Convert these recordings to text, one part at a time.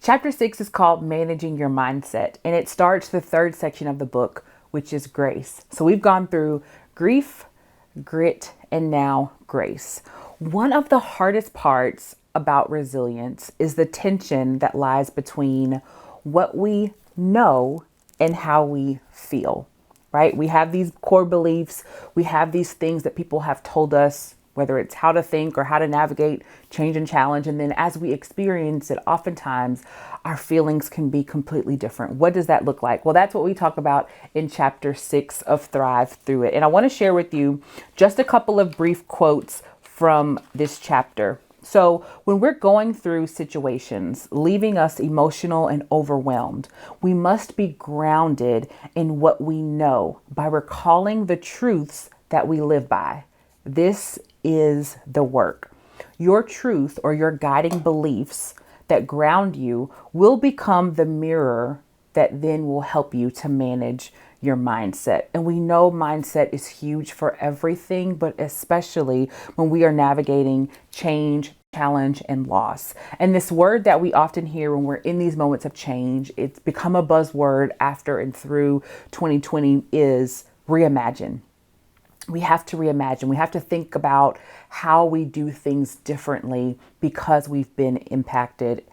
Chapter 6 is called Managing Your Mindset, and it starts the third section of the book, which is grace. So we've gone through grief, grit, and now grace. One of the hardest parts about resilience is the tension that lies between what we know and how we feel, right? We have these core beliefs, we have these things that people have told us, whether it's how to think or how to navigate change and challenge. And then as we experience it, oftentimes our feelings can be completely different. What does that look like? Well, that's what we talk about in chapter 6 of Thrive Through It. And I want to share with you just a couple of brief quotes from this chapter. So when we're going through situations leaving us emotional and overwhelmed, we must be grounded in what we know by recalling the truths that we live by. This is the work. Your truth or your guiding beliefs that ground you will become the mirror that then will help you to manage your mindset. And we know mindset is huge for everything, but especially when we are navigating change, challenge, and loss. And this word that we often hear when we're in these moments of change, it's become a buzzword after and through 2020, is reimagine. We have to reimagine. We have to think about how we do things differently because we've been impacted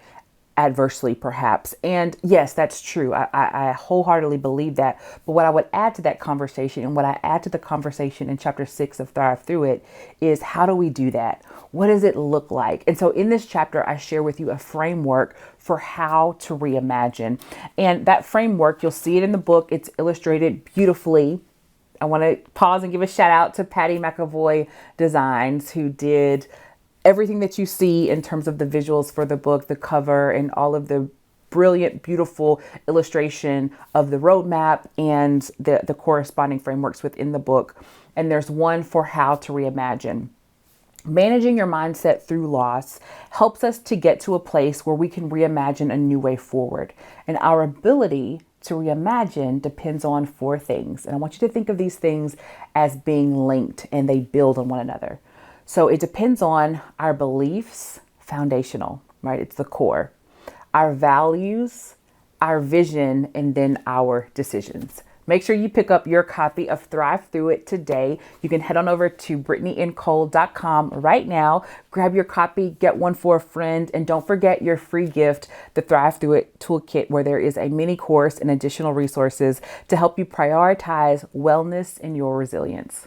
adversely, perhaps. And yes, that's true. I wholeheartedly believe that. But what I would add to that conversation, and what I add to the conversation in chapter 6 of Thrive Through It, is how do we do that? What does it look like? And so in this chapter, I share with you a framework for how to reimagine. And that framework, you'll see it in the book. It's illustrated beautifully. I want to pause and give a shout out to Patty McAvoy Designs, who did everything that you see in terms of the visuals for the book, the cover, and all of the brilliant, beautiful illustration of the roadmap and the corresponding frameworks within the book. And there's one for how to reimagine. Managing your mindset through loss helps us to get to a place where we can reimagine a new way forward. And our ability to reimagine depends on 4 things. And I want you to think of these things as being linked, and they build on one another. So it depends on our beliefs, foundational, right? It's the core. Our values, our vision, and then our decisions. Make sure you pick up your copy of Thrive Through It today. You can head on over to BrittanyNcole.com right now. Grab your copy, get one for a friend, and don't forget your free gift, the Thrive Through It Toolkit, where there is a mini course and additional resources to help you prioritize wellness and your resilience.